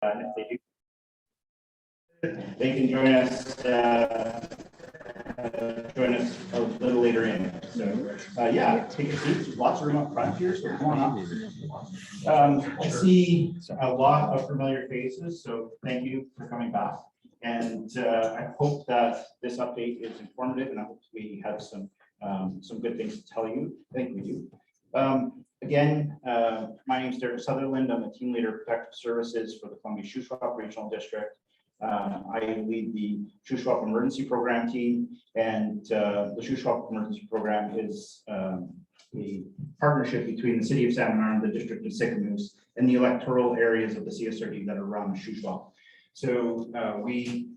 and if they can join us a little later in. So yeah, take a seat. There's lots of room up front here, so come on up. I see a lot of familiar faces, so thank you for coming back. And I hope that this update is informative, and I hope we have some good things to tell you. I think we do. Again, my name is Derek Sutherland. I'm the team leader of protective services for the Columbia Shuswap Regional District. I lead the Shuswap Emergency Program team, and the Shuswap Emergency Program is a partnership between the City of Salmon Arm, the District of Sicamous, and the electoral areas of the CSRD that are around Shuswap. So we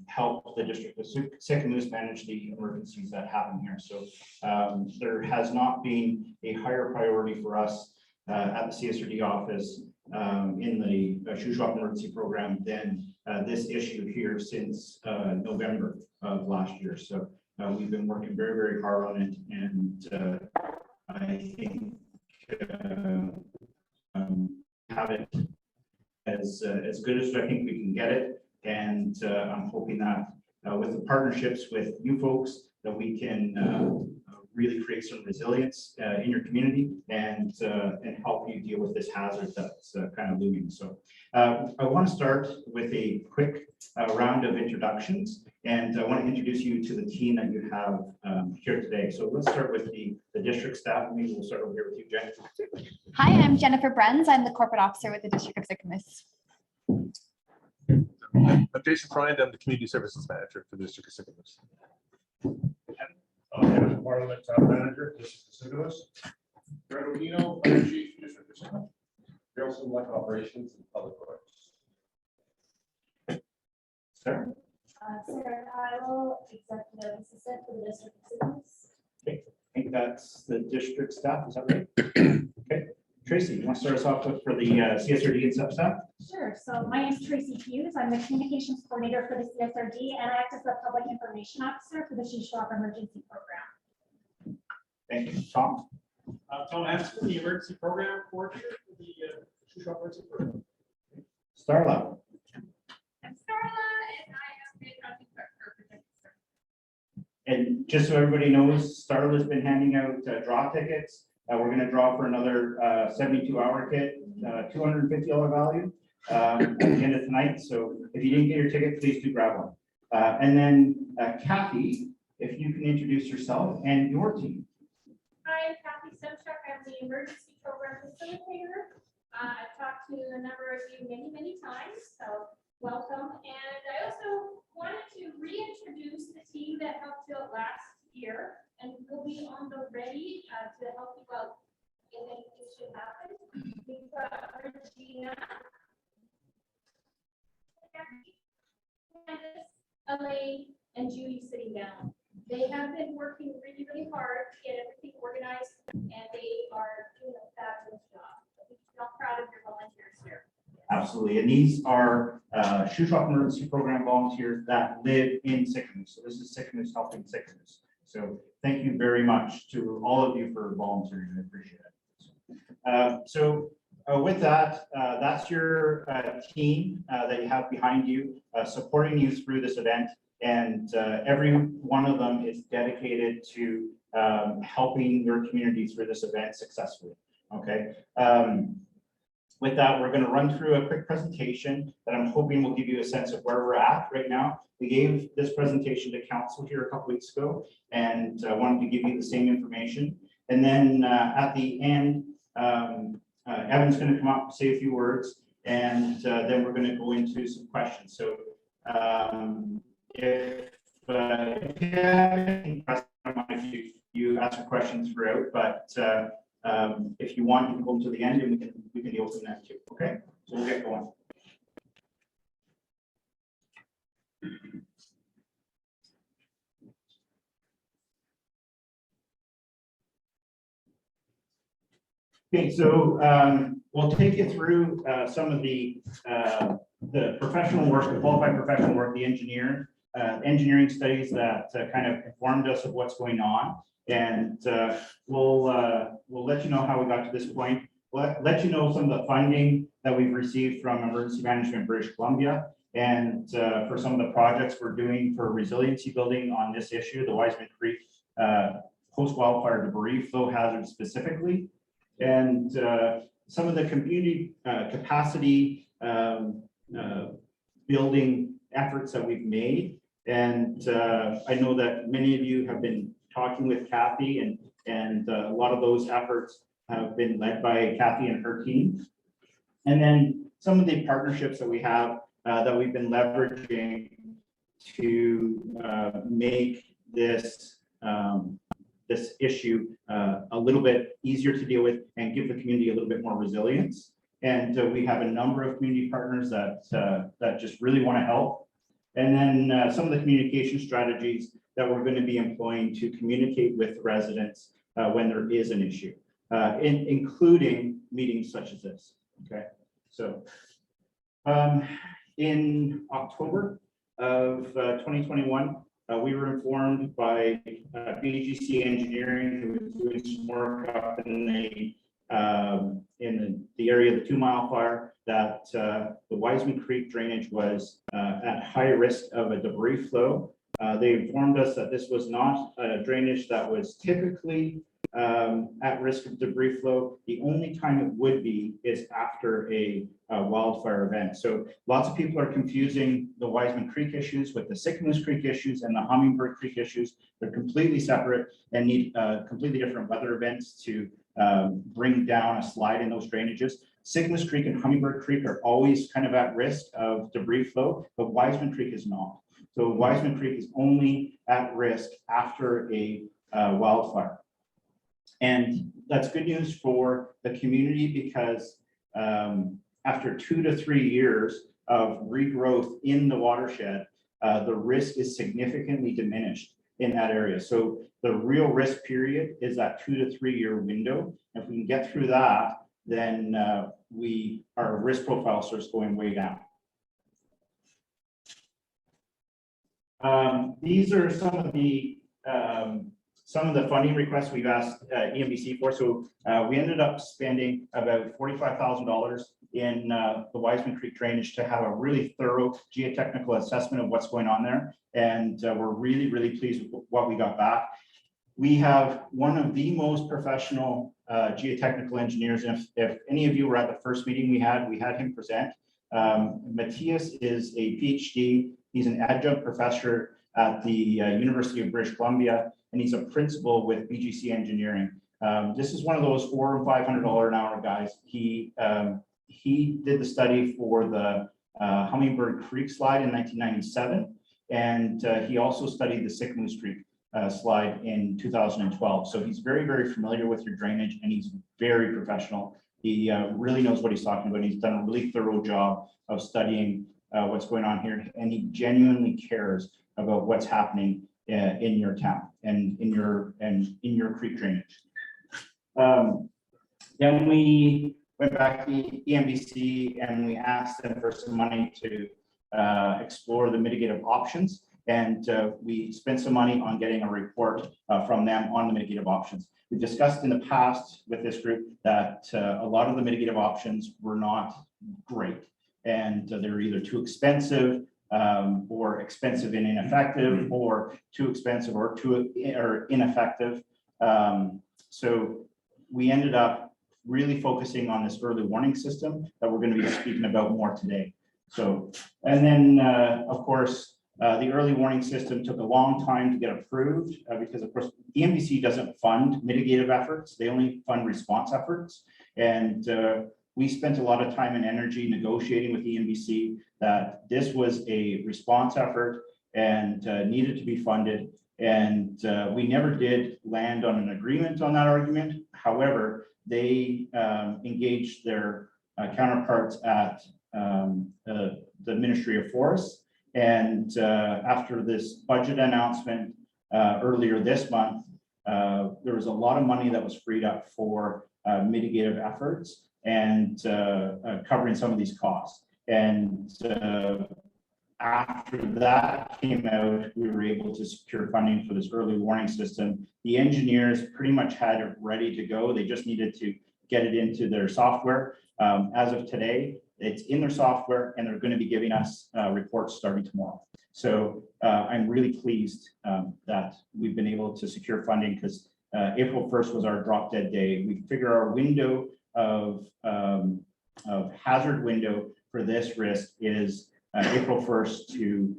help the District of Sicamous manage the emergencies that happen here. So there has not been a higher priority for us at the CSRD office in the Shuswap Emergency Program than this issue here since November of last year. So we've been working very, very hard on it, and I think have it as good as I think we can get it. And I'm hoping that with the partnerships with you folks that we can really create some resilience in your community and help you deal with this hazard that's kind of looming. So I want to start with a quick round of introductions, and I want to introduce you to the team that you have here today. So let's start with the district staff. Maybe we'll start over here with you, Jen. Hi, I'm Jennifer Bruns. I'm the corporate officer with the District of Sicamous. I'm Jason Friend. I'm the community services manager for the District of Sicamous. I'm Parliament Manager, District of Sicamous. Fred O'Dino, Fire Chief, District of Sicamous. Harrelson, Elected Operations and Public Works. Sarah? Sarah Kyle, Executive Assistant for the District of Sicamous. Okay, I think that's the district staff. Is that right? Okay. Tracy, you want to start us off with for the CSRD and sub-staff? Sure. So my name is Tracy Hughes. I'm the Communications Coordinator for the CSRD, and I act as the Public Information Officer for the Shuswap Emergency Program. Thank you. Tom? Tom Hanson, the Emergency Program Coordinator for the Shuswap Emergency Program. Starla? I'm Starla, and I am the accounting clerk for protective services. And just so everybody knows, Starla's been handing out draw tickets. We're going to draw for another 72-hour kit, $250 value at the end of tonight. So if you didn't get your ticket, please do grab one. And then Kathy, if you can introduce yourself and your team. Hi, I'm Kathy Semchuk. I'm the emergency program facilitator. I've talked to a number of you many times, so welcome. And I also wanted to reintroduce the team that helped out last year and will be on the ready to help you out if anything should happen. We've got Regina, Candace, Elaine, and Judy sitting down. They have been working really hard to get everything organized, and they are doing a fabulous job. I'm proud of your volunteers here. Absolutely. And these are Shuswap Emergency Program volunteers that live in Sicamous. So this is Sicamous helping Sicamous. So thank you very much to all of you for volunteering. I appreciate it. With that, that's your team that you have behind you, supporting you through this event. And every one of them is dedicated to helping your community through this event successfully. Okay. With that, we're going to run through a quick presentation that I'm hoping will give you a sense of where we're at right now. We gave this presentation to council here a couple weeks ago, and I wanted to give you the same information. And then at the end, Evan's going to come up and say a few words, and then we're going to go into some questions. So if you have any questions, you ask a question throughout, but if you want, you can go to the end and we can deal with that too. Okay, so we'll get going. Okay, so we'll take you through some of the professional work, the qualified professional work, the engineering studies that kind of informed us of what's going on. And we'll let you know how we got to this point. We'll let you know some of the funding that we've received from Emergency Management British Columbia. And for some of the projects we're doing for resiliency building on this issue, the Wiseman Creek post-wildfire debris flow hazard specifically. And some of the community capacity building efforts that we've made. And I know that many of you have been talking with Kathy, and a lot of those efforts have been led by Kathy and her team. And then some of the partnerships that we have that we've been leveraging to make this this issue a little bit easier to deal with and give the community a little bit more resilience. And we have a number of community partners that just really want to help. And then some of the communication strategies that we're going to be employing to communicate with residents when there is an issue, including meetings such as this. Okay, so in October of 2021, we were informed by BGC Engineering, who was doing some work up in the area of the 2 Mile Fire, that the Wiseman Creek drainage was at high risk of a debris flow. They informed us that this was not a drainage that was typically at risk of debris flow. The only time it would be is after a wildfire event. So lots of people are confusing the Wiseman Creek issues with the Sycamore Creek issues and the Hummingbird Creek issues. They're completely separate and need completely different weather events to bring down a slide in those drainages. Sycamore Creek and Hummingbird Creek are always kind of at risk of debris flow, but Wiseman Creek is not. So Wiseman Creek is only at risk after a wildfire. And that's good news for the community because after 2 to 3 years of regrowth in the watershed, the risk is significantly diminished in that area. So the real risk period is that 2 to 3 year window. If we can get through that, then our risk profile starts going way down. These are some of the funding requests we've asked EMBC for. So we ended up spending about $45,000 in the Wiseman Creek drainage to have a really thorough geotechnical assessment of what's going on there. And we're really, really pleased with what we got back. We have one of the most professional geotechnical engineers. If any of you were at the first meeting we had him present. Matthias is a PhD. He's an adjunct professor at the University of British Columbia, and he's a principal with BGC Engineering. This is one of those $400 and $500 an hour guys. He did the study for the Hummingbird Creek slide in 1997, and he also studied the Sycamore Creek slide in 2012. So he's very, very familiar with your drainage, and he's very professional. He really knows what he's talking about. He's done a really thorough job of studying what's going on here, and he genuinely cares about what's happening in your town and in your creek drainage. Then we went back to EMBC and we asked them for some money to explore the mitigative options, and we spent some money on getting a report from them on the mitigative options. We discussed in the past with this group that a lot of the mitigative options were not great, and they were either too expensive or expensive and ineffective, or too expensive or ineffective. So we ended up really focusing on this early warning system that we're going to be speaking about more today. So, and then of course, the early warning system took a long time to get approved because of course, EMBC doesn't fund mitigative efforts. They only fund response efforts. And we spent a lot of time and energy negotiating with EMBC that this was a response effort and needed to be funded. And we never did land on an agreement on that argument. However, they engaged their counterparts at the Ministry of Forests. And after this budget announcement earlier this month, there was a lot of money that was freed up for mitigative efforts and covering some of these costs. And after that came out, we were able to secure funding for this early warning system. The engineers pretty much had it ready to go. They just needed to get it into their software. As of today, it's in their software, and they're going to be giving us reports starting tomorrow. So I'm really pleased that we've been able to secure funding, because April 1st was our drop dead day. We figure our window of hazard window for this risk is April 1st to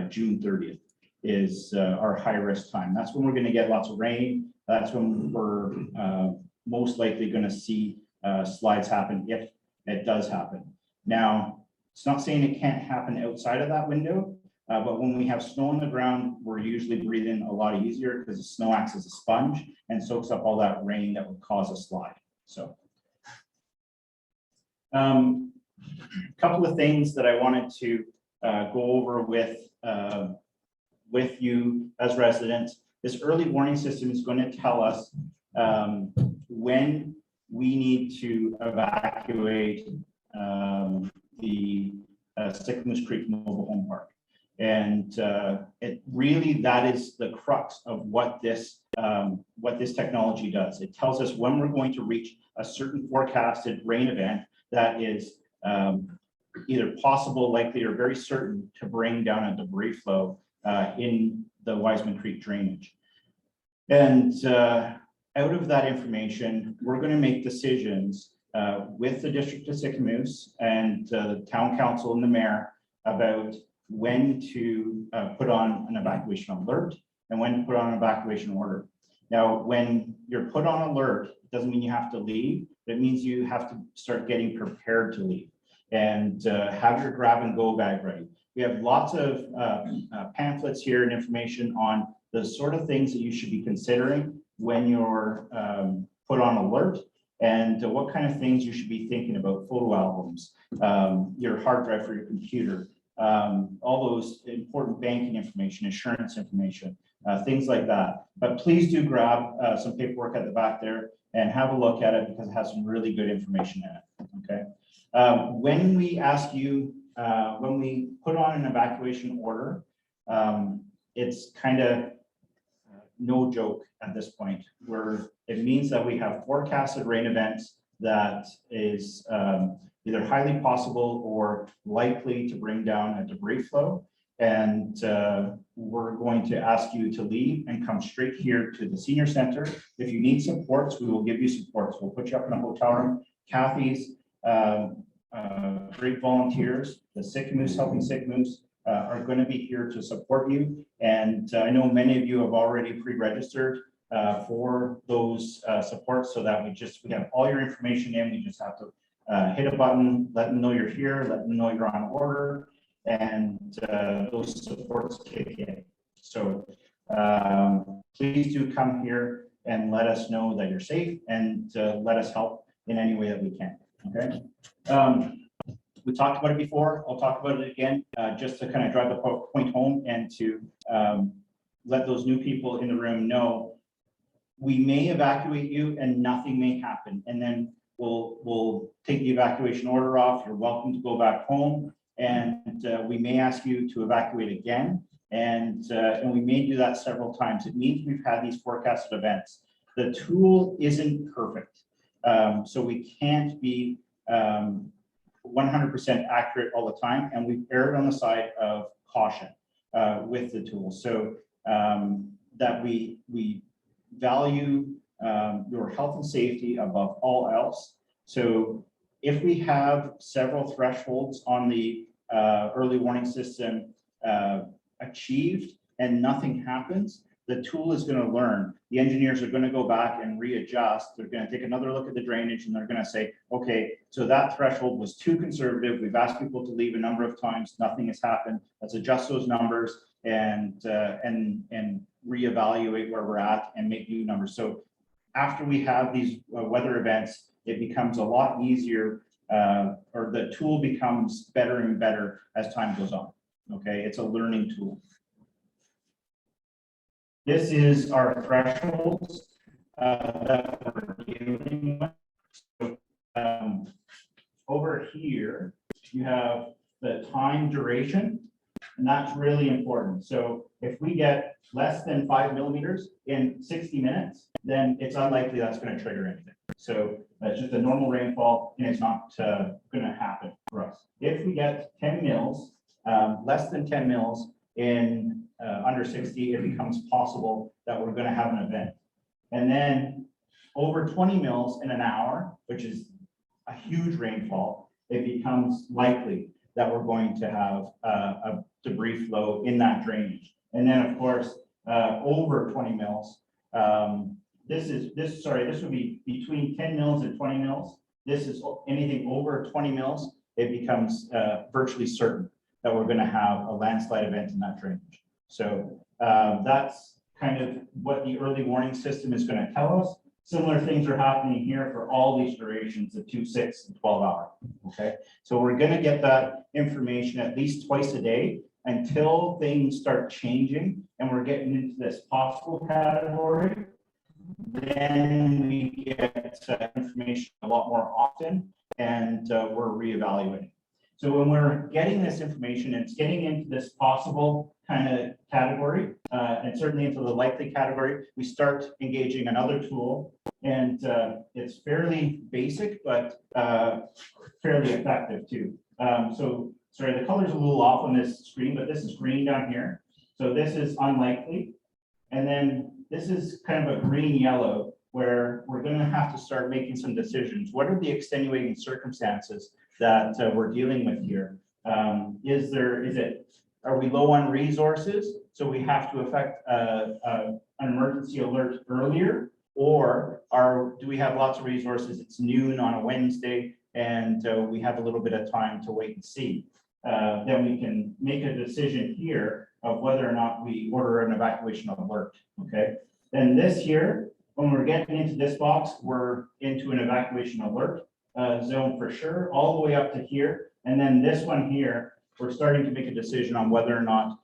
June 30th is our high risk time. That's when we're going to get lots of rain. That's when we're most likely going to see slides happen, if it does happen. Now, it's not saying it can't happen outside of that window, but when we have snow on the ground, we're usually breathing a lot easier, because the snow acts as a sponge and soaks up all that rain that would cause a slide. So a couple of things that I wanted to go over with you as residents. This early warning system is going to tell us when we need to evacuate the Sycamoose Creek Mobile Home Park. And it really, that is the crux of what this technology does. It tells us when we're going to reach a certain forecasted rain event that is either possible, likely, or very certain to bring down a debris flow in the Wiseman Creek drainage. And out of that information, we're going to make decisions with the District of Sycamoose and the Town Council and the Mayor about when to put on an evacuation alert and when to put on an evacuation order. Now, when you're put on alert, it doesn't mean you have to leave, but it means you have to start getting prepared to leave and have your grab and go bag ready. We have lots of pamphlets here and information on the sort of things that you should be considering when you're put on alert, and what kind of things you should be thinking about: photo albums, your hard drive for your computer, all those important banking information, insurance information, things like that. But please do grab some paperwork at the back there and have a look at it, because it has some really good information in it. Okay. When we ask you, when we put on an evacuation order, it's kind of no joke at this point, where it means that we have forecasted rain events that is either highly possible or likely to bring down a debris flow. And we're going to ask you to leave and come straight here to the senior center. If you need supports, we will give you supports. We'll put you up in a hotel room. Kathy's great volunteers, the Sycamoose Helping Sycamoose, are going to be here to support you. And I know many of you have already pre-registered for those supports, so that we have all your information in. We just have to hit a button, let them know you're here, let them know you're on order, and those supports kick in. So please do come here and let us know that you're safe, and let us help in any way that we can. Okay. We talked about it before. I'll talk about it again, just to kind of drive the point home, and to let those new people in the room know we may evacuate you and nothing may happen. And then we'll take the evacuation order off. You're welcome to go back home. And we may ask you to evacuate again. And we may do that several times. It means we've had these forecasted events. The tool isn't perfect. So we can't be 100% accurate all the time, and we've erred on the side of caution with the tool, so that we value your health and safety above all else. So if we have several thresholds on the early warning system achieved and nothing happens, the tool is going to learn. The engineers are going to go back and readjust. They're going to take another look at the drainage, and they're going to say, okay, so that threshold was too conservative. We've asked people to leave a number of times. Nothing has happened. Let's adjust those numbers and reevaluate where we're at and make new numbers. So after we have these weather events, it becomes a lot easier, or the tool becomes better and better as time goes on. Okay, it's a learning tool. This is our thresholds that we're dealing with. So, over here, you have the time duration, and that's really important. So if we get less than 5 millimeters in 60 minutes, then it's unlikely that's going to trigger anything. So that's just a normal rainfall, and it's not going to happen for us. If we get 10 mils, less than 10 mils in under 60, it becomes possible that we're going to have an event. And then over 20 mils in an hour, which is a huge rainfall, it becomes likely that we're going to have a debris flow in that drainage. And then, of course, over 20 mils, this would be between 10 mils and 20 mils. This is anything over 20 mils, it becomes virtually certain that we're going to have a landslide event in that drainage. So that's kind of what the early warning system is going to tell us. Similar things are happening here for all these durations of 2, 6, and 12 hours. Okay, so we're going to get that information at least twice a day until things start changing and we're getting into this possible category. Then we get information a lot more often, and we're reevaluating. So when we're getting this information, it's getting into this possible kind of category, and certainly into the likely category, we start engaging another tool, and it's fairly basic, but fairly effective too. So sorry, the color's a little off on this screen, but this is green down here. So this is unlikely. And then this is kind of a green yellow, where we're going to have to start making some decisions. What are the extenuating circumstances that we're dealing with here? Are we low on resources, so we have to effect an emergency alert earlier? Or do we have lots of resources? It's noon on a Wednesday, and we have a little bit of time to wait and see. Then we can make a decision here of whether or not we order an evacuation alert. Okay. Then this here, when we're getting into this box, we're into an evacuation alert zone for sure, all the way up to here. And then this one here, we're starting to make a decision on whether or not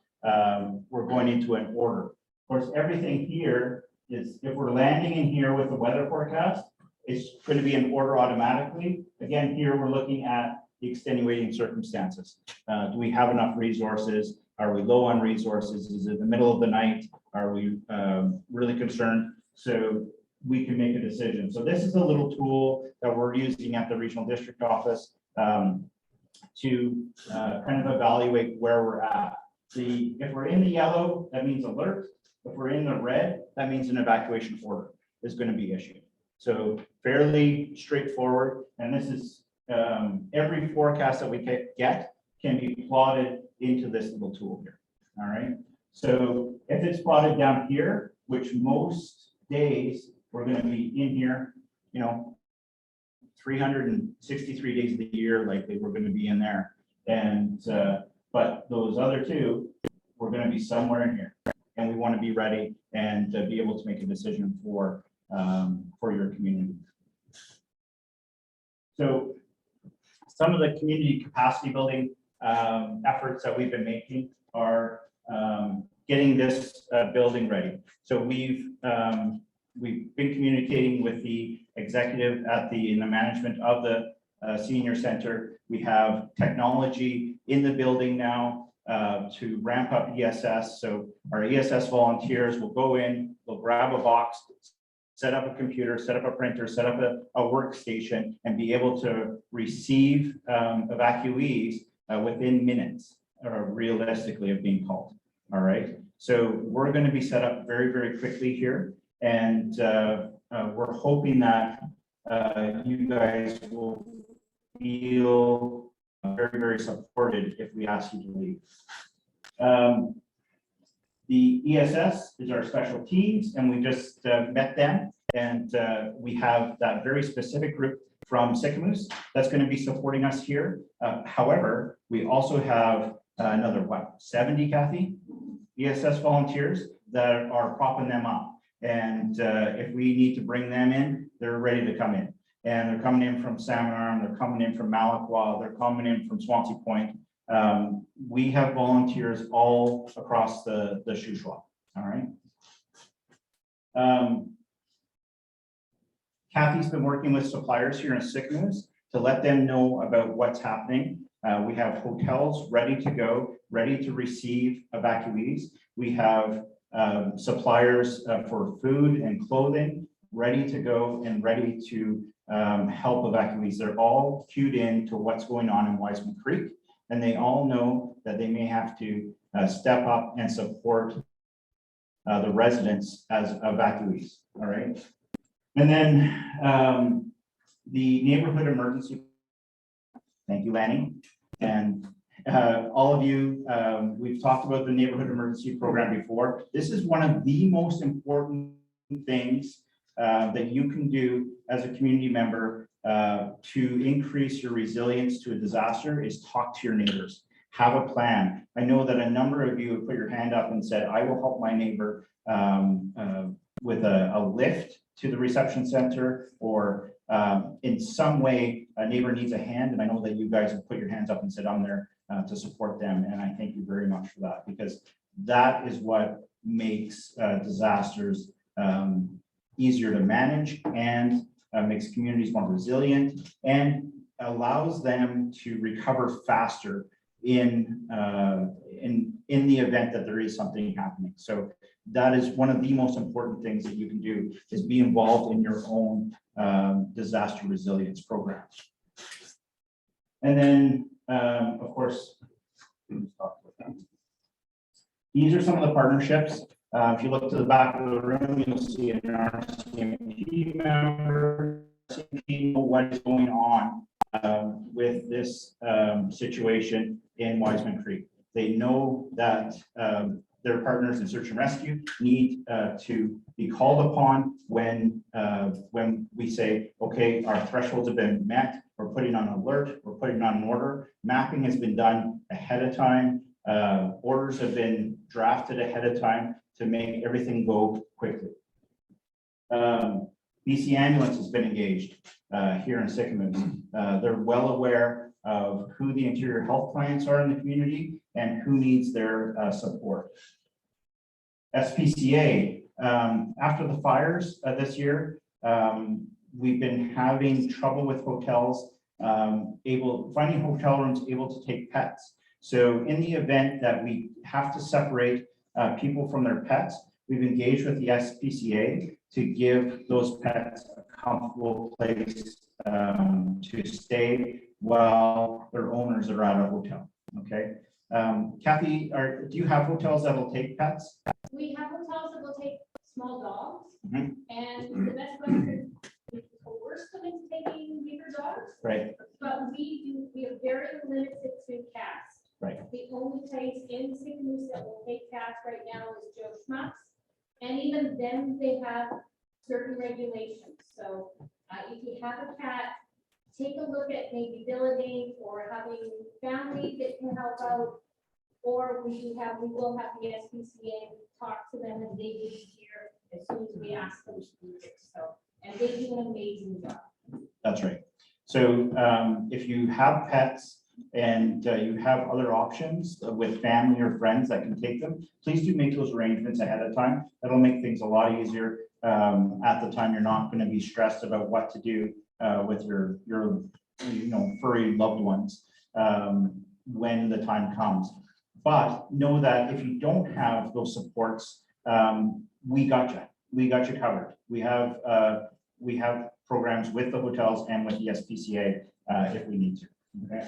we're going into an order. Of course, everything here is, if we're landing in here with the weather forecast, it's going to be an order automatically. Again, here we're looking at the extenuating circumstances. Do we have enough resources? Are we low on resources? Is it the middle of the night? Are we really concerned? So we can make a decision. So this is a little tool that we're using at the regional district office to kind of evaluate where we're at. If we're in the yellow, that means alert. If we're in the red, that means an evacuation order is going to be issued. So fairly straightforward. And this is every forecast that we get can be plotted into this little tool here. All right. So if it's plotted down here, which most days we're going to be in here, 363 days of the year, likely we're going to be in there. And but those other two, we're going to be somewhere in here, and we want to be ready and be able to make a decision for your community. So some of the community capacity building efforts that we've been making are getting this building ready. So we've been communicating with the executive in the management of the senior center. We have technology in the building now to ramp up ESS. So our ESS volunteers will go in, they'll grab a box, set up a computer, set up a printer, set up a workstation, and be able to receive evacuees within minutes, or realistically of being called. All right. So we're going to be set up very, very quickly here. And we're hoping that you guys will feel very, very supported if we ask you to leave. The ESS is our special teams, and we just met them. And we have that very specific group from Sycamoose that's going to be supporting us here. However, we also have another, 70, Kathy, ESS volunteers that are propping them up. And if we need to bring them in, they're ready to come in. And they're coming in from Salmon Arm, they're coming in from Malacqua, they're coming in from Swansea Point. We have volunteers all across the Shuswap. All right. Kathy's been working with suppliers here in Sycamoose to let them know about what's happening. We have hotels ready to go, ready to receive evacuees. We have suppliers for food and clothing ready to go and ready to help evacuees. They're all queued in to what's going on in Wiseman Creek, and they all know that they may have to step up and support the residents as evacuees. All right. And then the neighborhood emergency. Thank you, Lanny. And all of you, we've talked about the neighborhood emergency program before. This is one of the most important things that you can do as a community member to increase your resilience to a disaster is talk to your neighbors. Have a plan. I know that a number of you have put your hand up and said, I will help my neighbor with a lift to the reception center, or in some way a neighbor needs a hand. And I know that you guys have put your hands up and said, I'm there to support them. And I thank you very much for that, because that is what makes disasters easier to manage, and makes communities more resilient, and allows them to recover faster in the event that there is something happening. So that is one of the most important things that you can do, is be involved in your own disaster resilience program. And then, of course, these are some of the partnerships. If you look to the back of the room, you'll see an RCMP member, know what is going on with this situation in Wiseman Creek. They know that their partners in search and rescue need to be called upon when we say, okay, our thresholds have been met, we're putting on alert, we're putting on an order. Mapping has been done ahead of time. Orders have been drafted ahead of time to make everything go quickly. BC Ambulance has been engaged here in Sycamore. They're well aware of who the interior health clients are in the community and who needs their support. SPCA, after the fires this year, we've been having trouble with hotels finding hotel rooms able to take pets. So in the event that we have to separate people from their pets, we've engaged with the SPCA to give those pets a comfortable place to stay while their owners are at a hotel. Okay. Kathy, do you have hotels that will take pets? We have hotels that will take small dogs, Mhm. and the best way to coerce them into taking bigger dogs. Right. But we are very limited to cats. Right. The only place in Sycamore that will take cats right now is Joe Schmuck's. And even then, they have certain regulations. So if you have a cat, take a look at maybe billeting or having family that can help out. Or we will have the SPCA talk to them, and they will be here as soon as we ask them to do it. So, and they do an amazing job. That's right. So if you have pets and you have other options with family or friends that can take them, please do make those arrangements ahead of time. That'll make things a lot easier. At the time, you're not going to be stressed about what to do with your furry loved ones when the time comes. But know that if you don't have those supports, we got you. We got you covered. We have programs with the hotels and with the SPCA if we need to. Okay.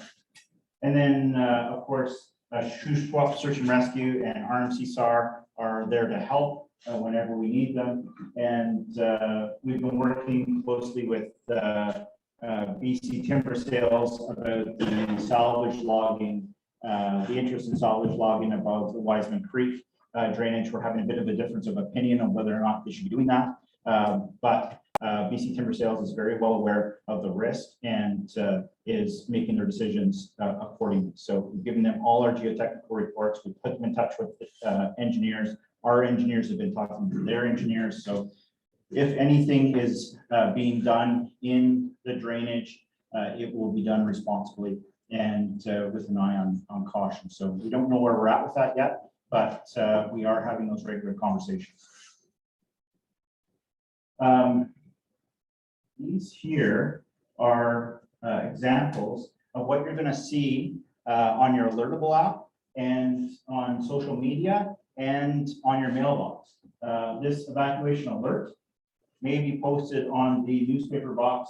And then, of course, Shuswap Search and Rescue and RMC SAR are there to help whenever we need them. And we've been working closely with BC Timber Sales about the salvage logging, the interest in salvage logging above the Wiseman Creek drainage. We're having a bit of a difference of opinion on whether or not they should be doing that. But BC Timber Sales is very well aware of the risk and is making their decisions accordingly. So we've given them all our geotechnical reports. We put them in touch with engineers. Our engineers have been talking to their engineers. So if anything is being done in the drainage, it will be done responsibly and with an eye on caution. So we don't know where we're at with that yet, but we are having those regular conversations. These here are examples of what you're going to see on your alertable app and on social media and on your mailbox. This evacuation alert may be posted on the newspaper box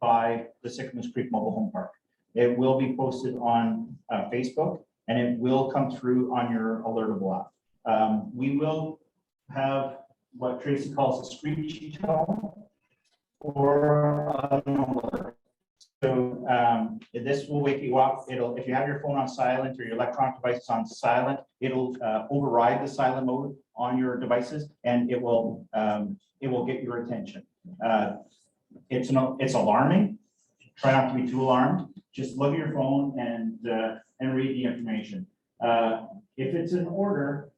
by the Sycamus Creek Mobile Home Park. It will be posted on Facebook, and it will come through on your alertable app. We will have what Tracy calls a screechy tone or an alert. So this will wake you up. If you have your phone on silent or your electronic devices on silent, it'll override the silent mode on your devices, and it will get your attention. It's alarming. Try not to be too alarmed. Just look at your phone and read the information. If it's an order,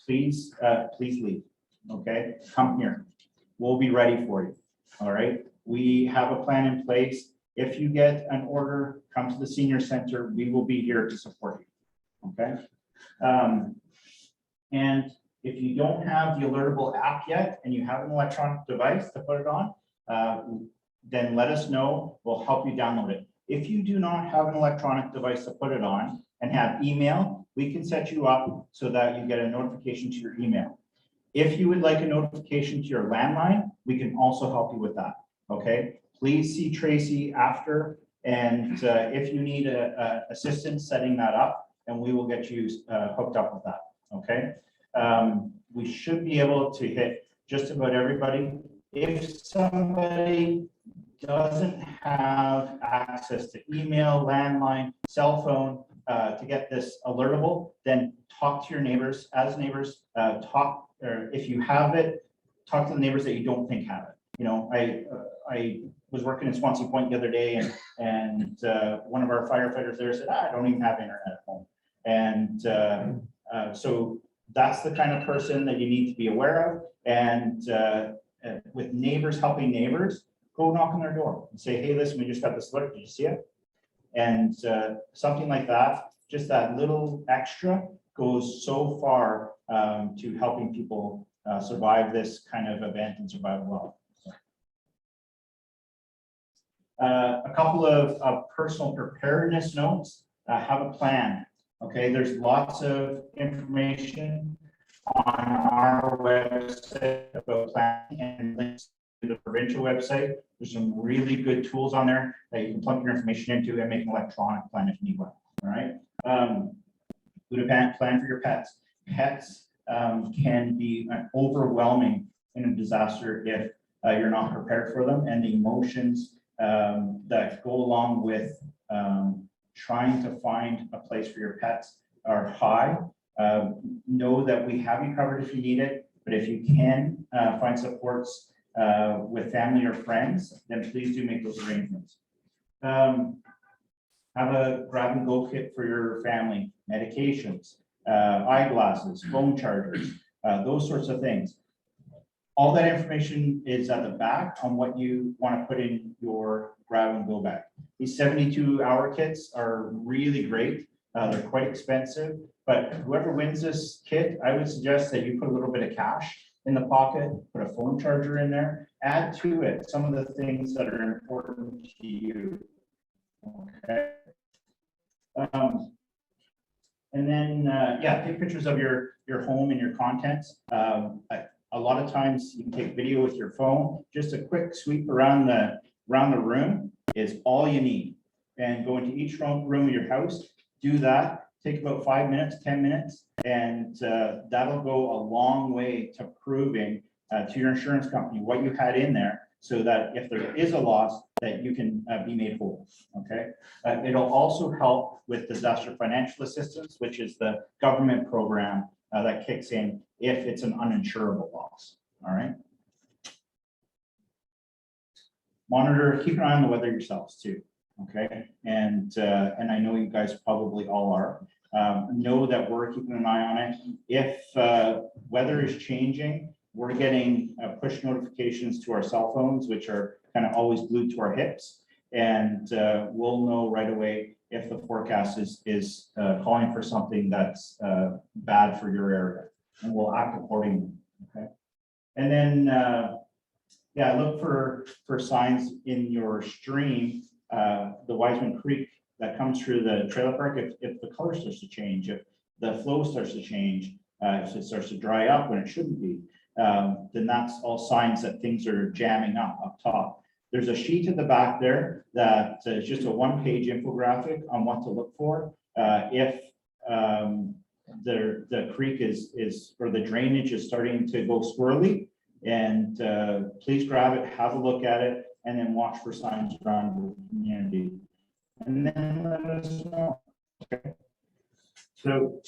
please leave. Okay, come here. We'll be ready for you. All right. We have a plan in place. If you get an order, come to the senior center. We will be here to support you. Okay. And if you don't have the alertable app yet and you have an electronic device to put it on, then let us know. We'll help you download it. If you do not have an electronic device to put it on and have email, we can set you up so that you get a notification to your email. If you would like a notification to your landline, we can also help you with that. Okay, please see Tracy after, and if you need assistance setting that up, and we will get you hooked up with that. Okay, we should be able to hit just about everybody. If somebody doesn't have access to email, landline, cell phone to get this alertable, then talk to your neighbors. As neighbors, or if you have it, talk to the neighbors that you don't think have it. You know, I was working in Swansea Point the other day, and one of our firefighters there said, I don't even have internet at home. And so that's the kind of person that you need to be aware of. And with neighbors helping neighbors, go knock on their door and say, hey, listen, we just got this alert. Did you see it? And something like that, just that little extra goes so far to helping people survive this kind of event and survive well. A couple of personal preparedness notes. Have a plan. Okay, there's lots of information on our website about planning and links to the provincial website. There's some really good tools on there that you can plug your information into and make an electronic plan if you need one. All right. Plan for your pets. Pets can be overwhelming in a disaster if you're not prepared for them, and the emotions that go along with trying to find a place for your pets are high. Know that we have you covered if you need it, but if you can find supports with family or friends, then please do make those arrangements. Have a grab and go kit for your family, medications, eyeglasses, phone chargers, those sorts of things. All that information is at the back on what you want to put in your grab and go bag. These 72-hour kits are really great. They're quite expensive, but whoever wins this kit, I would suggest that you put a little bit of cash in the pocket, put a phone charger in there, add to it some of the things that are important to you. Okay. And then, yeah, take pictures of your home and your contents. A lot of times you can take video with your phone. Just a quick sweep around the room is all you need. And go into each room of your house, do that, take about 5 minutes, 10 minutes, and that'll go a long way to proving to your insurance company what you had in there, so that if there is a loss, that you can be made whole. Okay. It'll also help with disaster financial assistance, which is the government program that kicks in if it's an uninsurable loss. All right. Monitor, keep an eye on the weather yourselves too. Okay. And I know you guys probably all are. Know that we're keeping an eye on it. If weather is changing, we're getting push notifications to our cell phones, which are kind of always glued to our hips. And we'll know right away if the forecast is calling for something that's bad for your area, and we'll act accordingly. Okay. And then, yeah, look for signs in your stream, the Wiseman Creek that comes through the trailer park. If the color starts to change, if the flow starts to change, if it starts to dry up when it shouldn't be, then that's all signs that things are jamming up top. There's a sheet at the back there that is just a one-page infographic on what to look for. If the creek is, or the drainage is starting to go squirrely, and please grab it, have a look at it, and then watch for signs around the community. And then let us know. Okay. So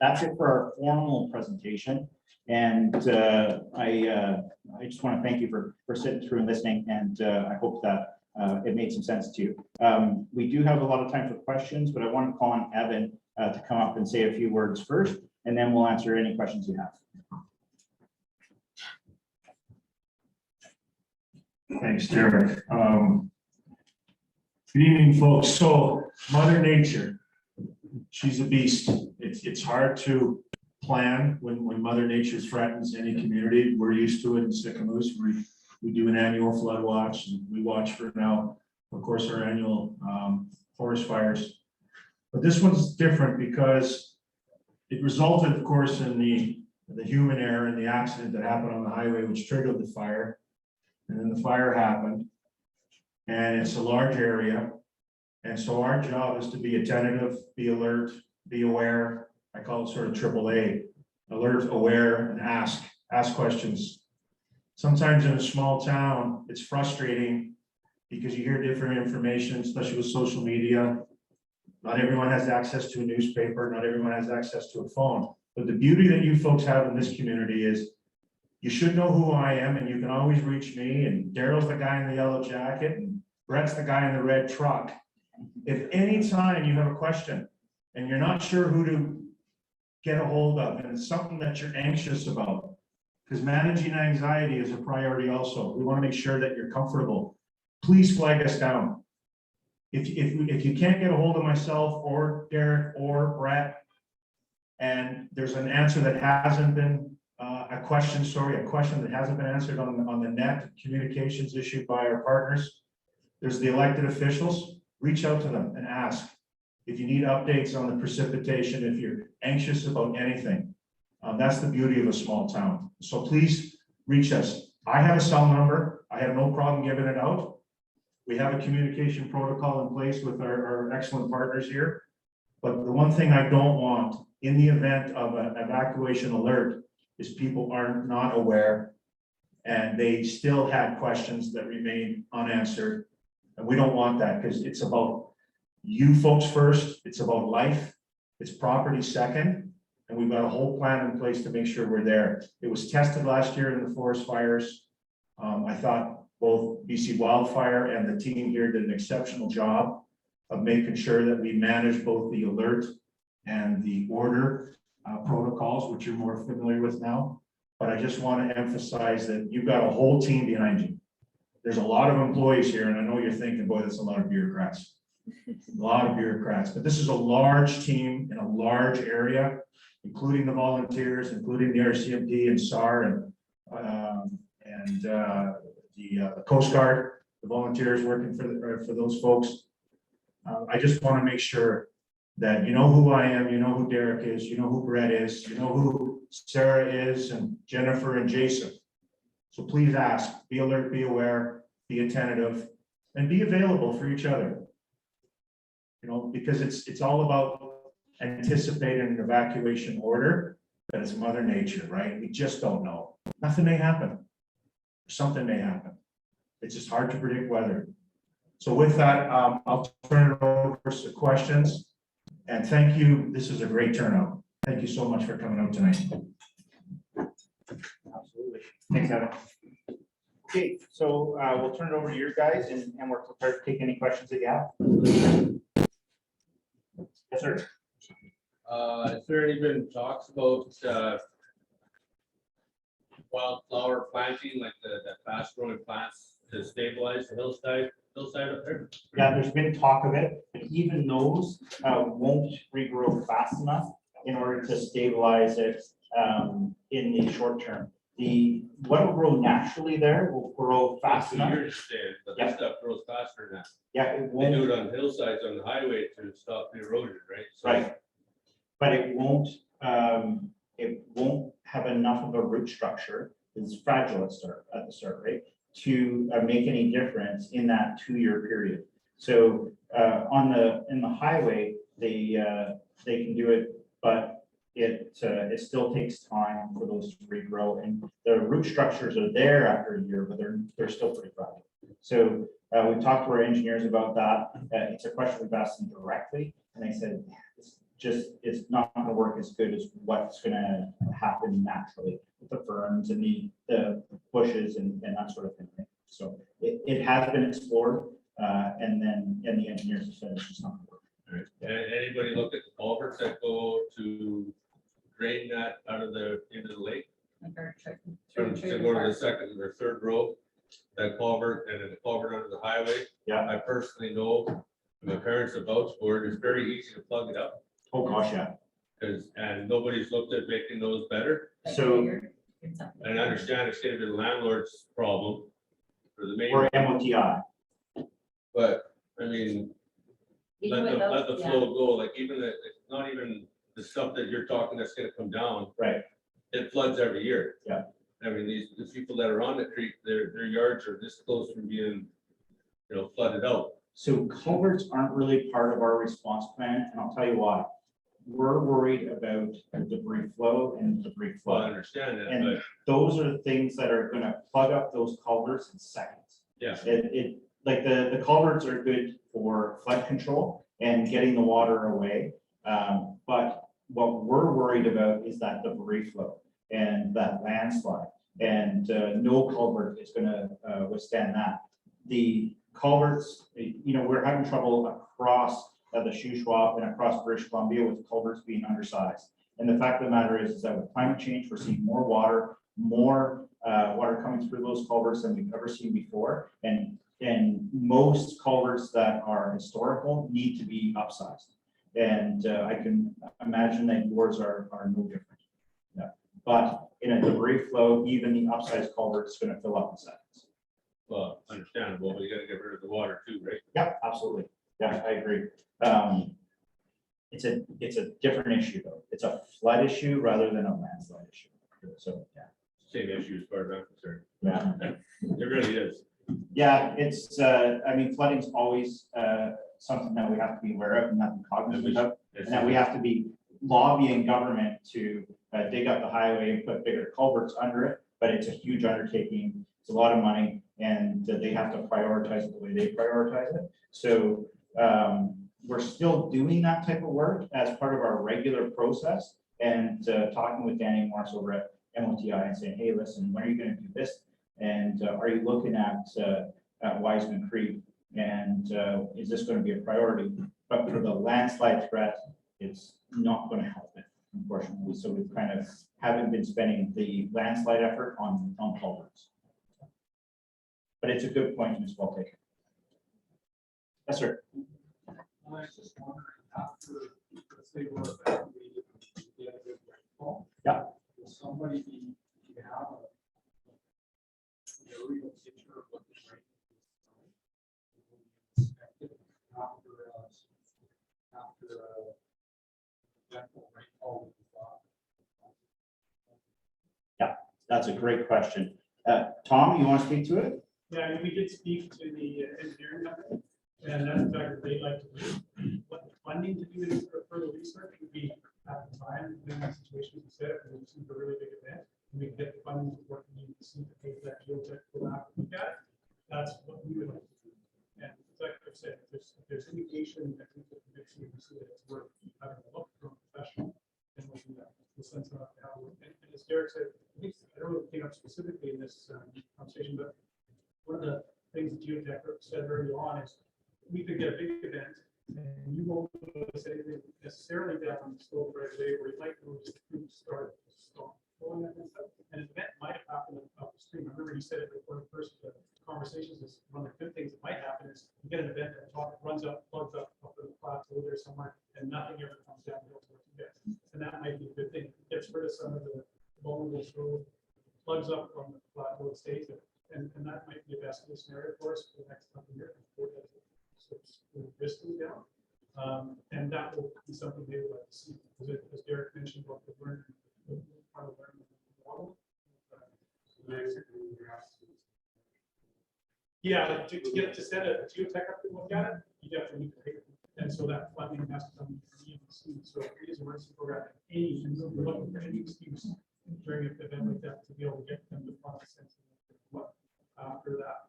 that's it for our formal presentation. And I just want to thank you for sitting through and listening, and I hope that it made some sense to you. We do have a lot of time for questions, but I want to call on Evan to come up and say a few words first, and then we'll answer any questions you have. Thanks, Derek. Good evening, folks. So Mother Nature, she's a beast. It's hard to plan when Mother Nature threatens any community. We're used to it in Sycamoose. We do an annual flood watch, and we watch for now, of course, our annual forest fires. But this one's different because it resulted, of course, in the human error and the accident that happened on the highway, which triggered the fire. And then the fire happened, and it's a large area. And so our job is to be attentive, be alert, be aware. I call it sort of AAA, alert, aware, and ask questions. Sometimes in a small town, it's frustrating because you hear different information, especially with social media. Not everyone has access to a newspaper, not everyone has access to a phone. But the beauty that you folks have in this community is you should know who I am, and you can always reach me, and Daryl's the guy in the yellow jacket, and Brett's the guy in the red truck. If any time you have a question and you're not sure who to get a hold of, and it's something that you're anxious about, because managing anxiety is a priority also. We want to make sure that you're comfortable. Please flag us down. If you can't get a hold of myself or Derek or Brett, and there's an answer that hasn't been a question that hasn't been answered on the net, communications issued by our partners, there's the elected officials. Reach out to them and ask if you need updates on the precipitation, if you're anxious about anything. That's the beauty of a small town. So please reach us. I have a cell number. I have no problem giving it out. We have a communication protocol in place with our excellent partners here. But the one thing I don't want in the event of an evacuation alert is people are not aware and they still had questions that remain unanswered. And we don't want that, because it's about you folks first, it's about life, it's property second, and we've got a whole plan in place to make sure we're there. It was tested last year in the forest fires. I thought both BC Wildfire and the team here did an exceptional job of making sure that we manage both the alert and the order protocols, which you're more familiar with now. But I just want to emphasize that you've got a whole team behind you. There's a lot of employees here, and I know you're thinking, boy, that's a lot of bureaucrats. A lot of bureaucrats, but this is a large team in a large area, including the volunteers, including the RCMP and SAR and the Coast Guard, the volunteers working for those folks. I just want to make sure that you know who I am, you know who Derek is, you know who Brett is, you know who Sarah is, and Jennifer and Jason. So please ask, be alert, be aware, be attentive, and be available for each other. You know, because it's all about anticipating an evacuation order, that is Mother Nature, right? We just don't know. Nothing may happen. Something may happen. It's just hard to predict weather. So with that, I'll turn it over to questions. And thank you. This is a great turnout. Thank you so much for coming out tonight. Absolutely. Thanks, Evan. Okay, so we'll turn it over to you guys, and we're prepared to take any questions that you have. Yes, sir. Has there any been talks about wildflower planting, like the fast growing plants to stabilize the hillside up there? Yeah, there's been talk of it, but even those won't regrow fast enough in order to stabilize it in the short term. What will grow naturally there will grow fast enough. You understand, but this stuff grows faster than that. Yeah, it They won't. do it on hillsides on the highway to stop the erosion, right? So Right. But it won't it won't have enough of a root structure, it's fragile at the start, right? To make any difference in that 2-year period. So in the highway, they can do it, but it still takes time for those to regrow, and the root structures are there after a year, but they're still pretty fragile. So we talked to our engineers about that. It's a question we've asked them directly, and they said it's not going to work as good as what's going to happen naturally with the ferns and the bushes and that sort of thing. Right? So it has been explored, and the engineers have said it's just not going to work. Anybody look at the culverts that go to drain that out of into the lake? To go to the second or third row, that culvert and then the culvert under the highway. Yeah. I personally know, my parents have vouched for it, it's very easy to plug it up. Oh gosh, yeah. And nobody's looked at making those better. So And I understand it's gonna be the landlord's problem for the main. or MOTI. But, I mean, let the flow go, like even not even the stuff that you're talking that's gonna come down. Right. It floods every year. Yeah. I mean, the people that are on the creek, their yards are this close from being, flooded out. So culverts aren't really part of our response plan, and I'll tell you why. We're worried about debris flow and debris Well, I flow. understand that, And but those are the things that are gonna plug up those culverts in seconds. yeah, Like the culverts are good for flood control and getting the water away. But what we're worried about is that debris flow and that landslide. And no culvert is gonna withstand that. The culverts, we're having trouble across the Shuswap and across British Columbia with culverts being undersized. And the fact of the matter is that with climate change, we're seeing more water coming through those culverts than we've ever seen before. And most culverts that are historical need to be upsized. And I can imagine that yours are no different. Yeah. But in a debris flow, even the upsized culvert is going to fill up in seconds. well, understandable, but you gotta get rid of the water too, right? Yeah, absolutely. Yeah, I agree. It's a different issue though. It's a flood issue rather than a landslide issue. So, yeah. Same issue as far as I'm concerned. Yeah. It really is. Yeah, flooding's always something that we have to be aware of and have to be cognizant of. And that we have to be lobbying government to dig up the highway and put bigger culverts under it. But it's a huge undertaking. It's a lot of money, and they have to prioritize it the way they prioritize it. So we're still doing that type of work as part of our regular process, and talking with Danny Morris over at MOTI and saying, hey, listen, when are you going to do this? And are you looking at Wiseman Creek? And is this going to be a priority? But for the landslide threat, it's not going to help it, unfortunately. So we've kind of haven't been spending the landslide effort on culverts. But it's a good point, and it's well taken. Yes, sir. I was just wondering, after, let's say we're about to get a good rainfall. Yeah. Will somebody be, do you have a aerial picture of what the rain is expected after eventual rainfall? will be thought? Yeah, that's a great question. Tom, you want to speak to it? Yeah, and we did speak to the engineering company, and that's exactly what they'd like to do. What the funding to do this for further research would be at the time, in that situation, we said, we see a really big event, and we can get the funding to work in EMBC to pay for that geotechnical map to look at. That's what we would like to do. And like I said, if there's indication that we can convince EMBC that it's worth having a look from a professional, then we'll do that. We'll send someone out to have a look. And as Derek said, I don't know if it came up specifically in this conversation, but one of the things that Geotech said early on is we could get a big event and you won't notice anything necessarily down on the slope right away, where you might notice the creek start flowing and stuff. And an event might have happened up the stream. I remember you said it before the first conversations is one of the good things that might happen is you get an event that runs up, plugs up the plateau there somewhere, and nothing ever comes down the hill to what you get. And that might be a good thing. It gets rid of some of the vulnerable slope, plugs up from the plateau, it stays there. And that might be a best case scenario for us for the next couple of years before the risk goes down. And that will be something they would like to see. As Derek mentioned, what we've learned part of learning the model. Yeah, like to set a geotech up to look at it, you have to need to pay. And so that funding has to come from EMBC. So it is a emergency program, any, we're looking for any excuse during an event like that to be able to get them to fund sense what after that.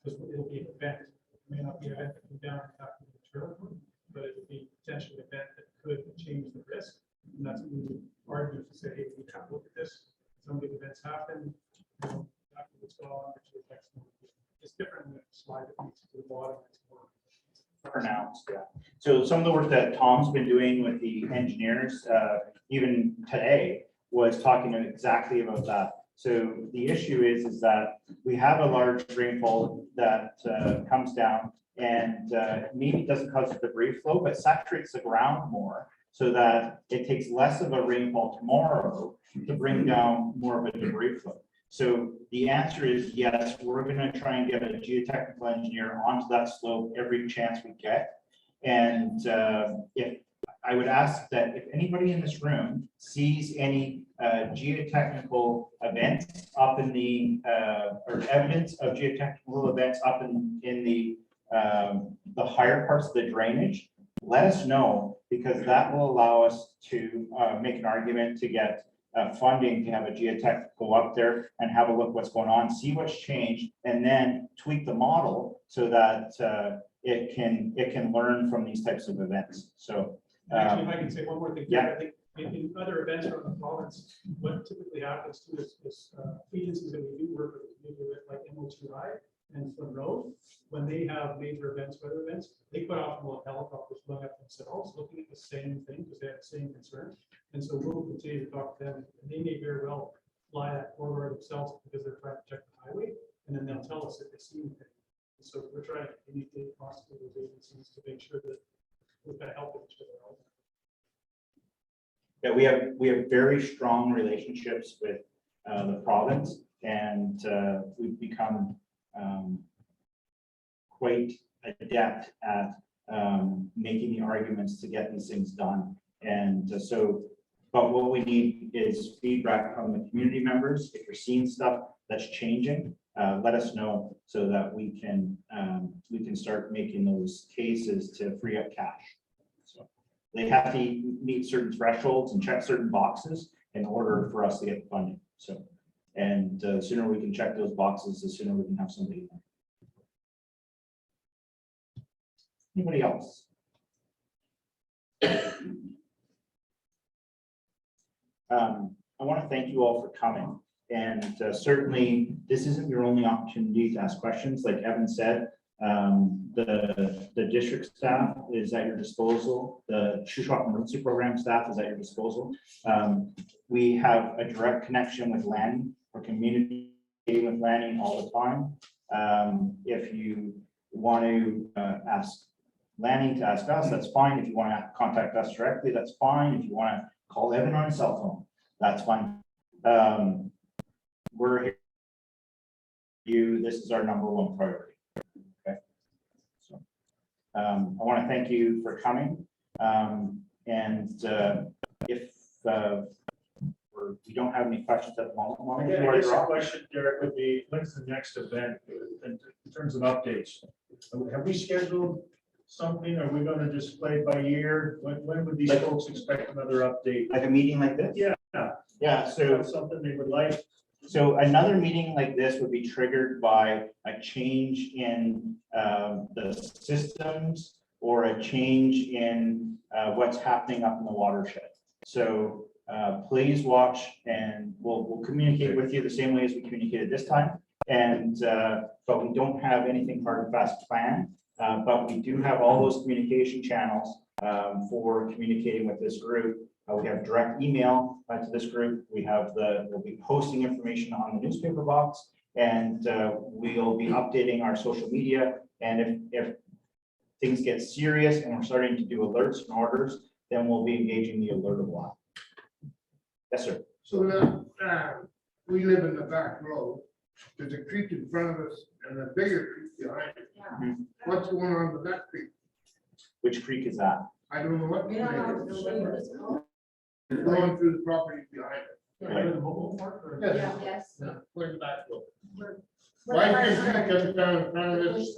Because it'll be an event. It may not be an event that comes down and back to the material, but it would be potentially an event that could change the risk. And that's what we would argue to say, hey, we have to look at this. Some big events happen, you know, after it's gone, it's different than the slide that leads to the bottom. It's more Pronounced, yeah. So some of the work that Tom's been doing with the engineers, even today, was talking exactly about that. So the issue is that we have a large rainfall that comes down and maybe it doesn't cause a debris flow, but saturates the ground more so that it takes less of a rainfall tomorrow to bring down more of a debris flow. So the answer is yes, we're going to try and get a geotechnical engineer onto that slope every chance we get. And if I would ask that if anybody in this room sees any geotechnical events up in the or evidence of geotechnical events up in the higher parts of the drainage, let us know, because that will allow us to make an argument to get funding to have a geotech go up there and have a look what's going on, see what's changed, and then tweak the model so that it can learn from these types of events. So actually, if I can say one more thing. Yeah. I think in other events around the province, what typically happens too is agencies that we do work with, like MOTI and Flynn Road, when they have major events, weather events, they put off helicopters going up themselves, looking at the same thing because they have the same concern. And so we'll continue to talk to them, and they may very well fly that corridor themselves because they're trying to check the highway, and then they'll tell us if they see anything. And so we're trying to communicate possibly with agencies to make sure that we're going to help each other out. yeah, we have very strong relationships with the province, and we've become quite adept at making the arguments to get these things done. And but what we need is feedback from the community members. If you're seeing stuff that's changing, let us know so that we can start making those cases to free up cash. So they have to meet certain thresholds and check certain boxes in order for us to get the funding. So, and the sooner we can check those boxes, the sooner we can have somebody. Anybody else? I want to thank you all for coming, and certainly this isn't your only opportunity to ask questions. Like Evan said, the district staff is at your disposal. The Shuswap Emergency Program staff is at your disposal. We have a direct connection with Lanny. We're communicating with Lanny all the time. If you want to ask Lanny to ask us, that's fine. If you want to contact us directly, that's fine. If you want to call Evan on his cell phone, that's fine. We're here. This is our number one priority. Okay. So I want to thank you for coming. If we don't have any questions at the moment, Yeah, I guess the question, Derek, would be, when's the next event in terms of updates? Have we scheduled something? Are we going to just play it by ear? When would these folks expect another update? like a meeting like this? Yeah. Yeah. So Something they would like. So another meeting like this would be triggered by a change in the systems or a change in what's happening up in the watershed. So please watch, and we'll communicate with you the same way as we communicated this time. And but we don't have anything hard and fast planned, but we do have all those communication channels for communicating with this group. We have direct email to this group. We'll be posting information on the newspaper box, and we'll be updating our social media. And if things get serious and we're starting to do alerts and orders, then we'll be engaging the alertable app. Yes, sir. So we live in the back road. There's a creek in front of us and a bigger creek behind it. Yeah. What's going on with that creek? Which creek is that? I don't know what. It's going through the property behind it. Where the mobile park or? Yes. Yes. Where's the back road? We're- Wiseman Creek comes down in front of us.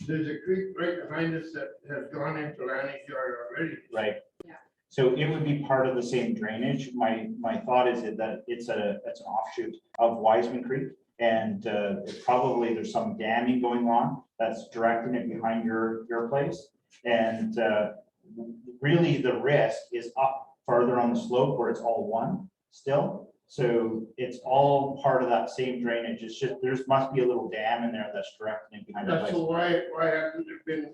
There's a creek right behind us that has gone into Lanny's yard already. Right. Yeah. So it would be part of the same drainage. My thought is that it's an offshoot of Wiseman Creek. And probably there's some damming going on that's directing it behind your place. And really the risk is up farther on the slope where it's all one still. So it's all part of that same drainage. It's just, must be a little dam in there that's directing it behind the That's place. so why hasn't there been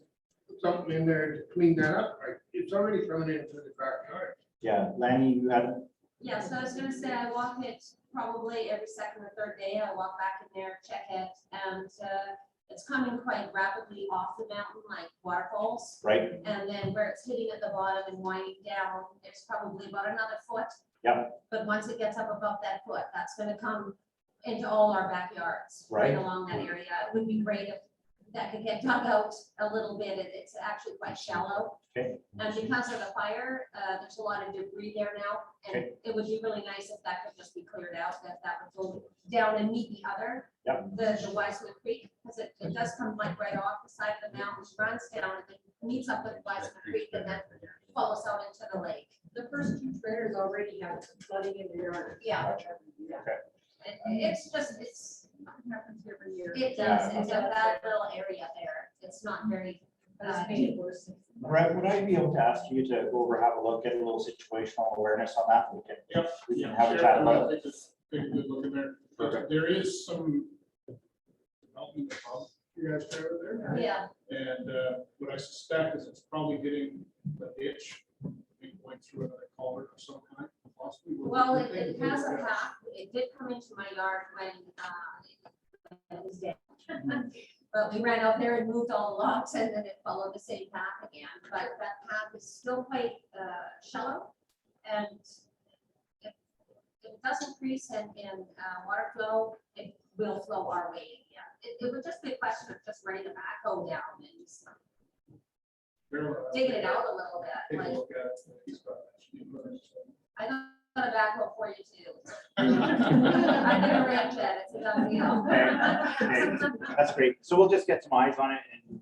something in there to clean that up? Like, it's already coming into the backyard. Yeah, Lanny, you had it? Yeah, so I was gonna say, I walk it probably every second or third day. I walk back in there, check it, and it's coming quite rapidly off the mountain like waterfalls. Right? And then where it's hitting at the bottom and winding down, there's probably about another foot. Yeah. But once it gets up above that foot, that's gonna come into all our backyards, right Right. along that area. It would be great if that could get dug out a little bit. It's actually quite shallow. Okay. And because of the fire, there's a lot of debris there now. And Okay. it would be really nice if that could just be cleared out, that would go down and meet the other. Yep. The Wiseman Creek, because it does come like right off the side of the mountain, runs down and then meets up with Wiseman Creek and then follows out into the lake. The first two trailers already have flooding in their yard. Yeah. Okay. It's just, Happens every year. it does, it's a bad little area there. It's not very, But it's made it worse. Brett, would I be able to ask you to go over, have a look, get a little situational awareness on that? Yep. We can have a chat about it. Take a good look in there. There is some development above you guys trailer there. yeah. And what I suspect is it's probably hitting the ditch, maybe going through another culvert of some kind, possibly. Well, it has a path. It did come into my yard when it was dead. But we ran out there and moved all the logs and then it followed the same path again. But that path is still quite shallow. And if it does increase in water flow, it will flow our way. Yeah, it would just be a question of just running the backhoe down and just digging it out a little bit. Take a Like, look at it. He's got that. I got a backhoe for you too. I can arrange that. It's a done deal. Okay, that's great. So we'll just get some eyes on it and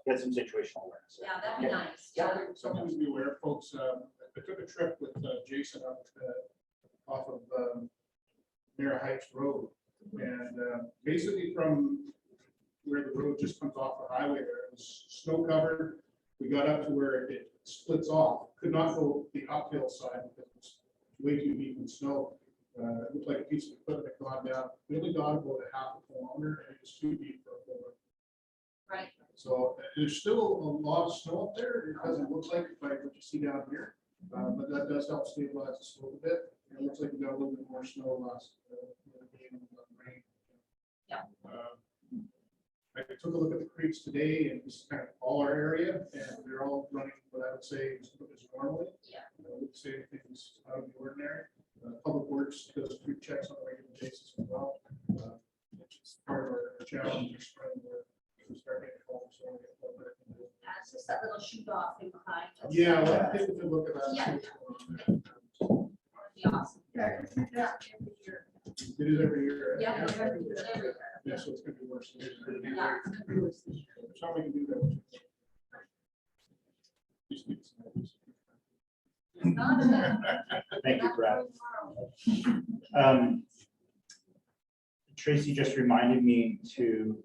get some situational awareness. Yeah, that'd be nice. Something to be aware of, folks. I took a trip with Jason up off of Mara Heights Road. And basically from where the road just comes off the highway there, it was snow covered. We got up to where it splits off, could not go the uphill side because it was way too deep in snow. It looked like a piece of equipment had gone down. We only got about a half a kilometer and it was too deep for a full. Right. So there's still a lot of snow up there. It doesn't look like what you see down here, but that does help stabilize the slope a bit. And it looks like we got a little bit more snow last rain. Yeah. I took a look at the creeks today and just kind of all our area, and they're all running what I would say is normally. Yeah. I would say things out of the ordinary. Public Works does creek checks on a regular basis as well. It's part of our challenge this spring where we start getting calls. So we get a little bit. It's just that little shoot off thing behind. us. Yeah, well, I think we can look at that. Yeah. Be awesome. It is every year. Yeah, every year. Yeah, so it's gonna be worse. Yeah. So we can do that. Just need some ideas. Not enough. Thank you, Brad. Tracy just reminded me to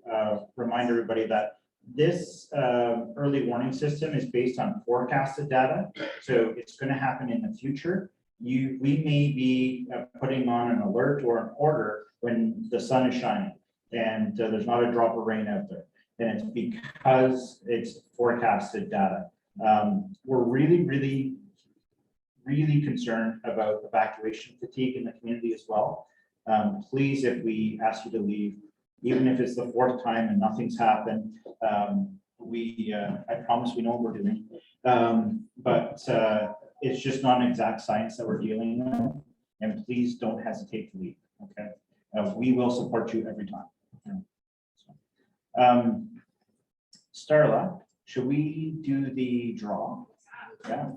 remind everybody that this early warning system is based on forecasted data. So it's going to happen in the future. We may be putting on an alert or an order when the sun is shining and there's not a drop of rain out there. And it's because it's forecasted data. We're really concerned about evacuation fatigue in the community as well. Please, if we ask you to leave, even if it's the fourth time and nothing's happened, I promise we know what we're doing. But it's just not an exact science that we're dealing with. And please don't hesitate to leave, okay? We will support you every time. Starla, should we do the draw? Yeah.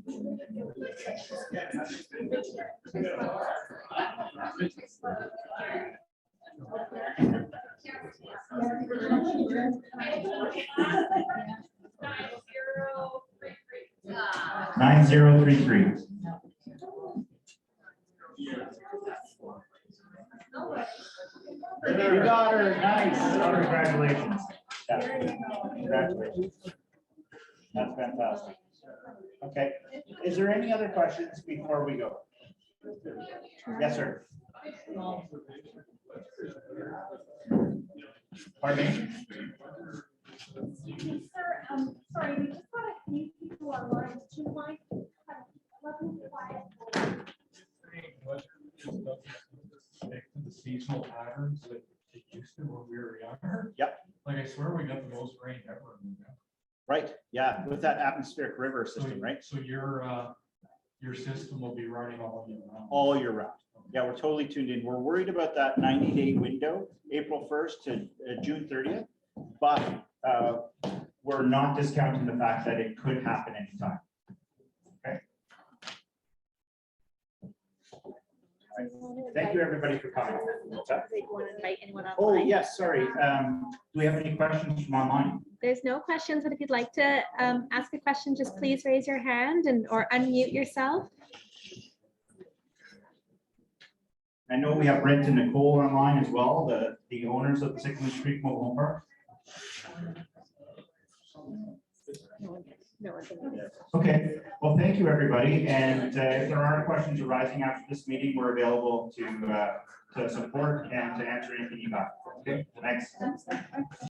9033. You got her, nice. Congratulations. Yeah. Congratulations. That's fantastic. Okay, is there any other questions before we go? Yes, sir. Pardon me? Sir, sorry, we just got a few people online. Do you mind? Let me quiet. The seasonal patterns that it used to when we were younger. Yep. Like I swear we got the most rain ever. Right, yeah, with that atmospheric river system, right? So your system will be running all year round. All year round. Yeah, we're totally tuned in. We're worried about that 90-day window, April 1st to June 30th. But we're not discounting the fact that it could happen anytime. Okay. Thank you, everybody, for coming. Oh, yes, sorry. Do we have any questions from online? There's no questions, but if you'd like to ask a question, just please raise your hand or unmute yourself. I know we have Brent and Nicole online as well, the owners of the Sycamore Creek Mobile Home Park. Okay, well, thank you, everybody. And if there are questions arising after this meeting, we're available to support and to answer anything you got. Okay, thanks.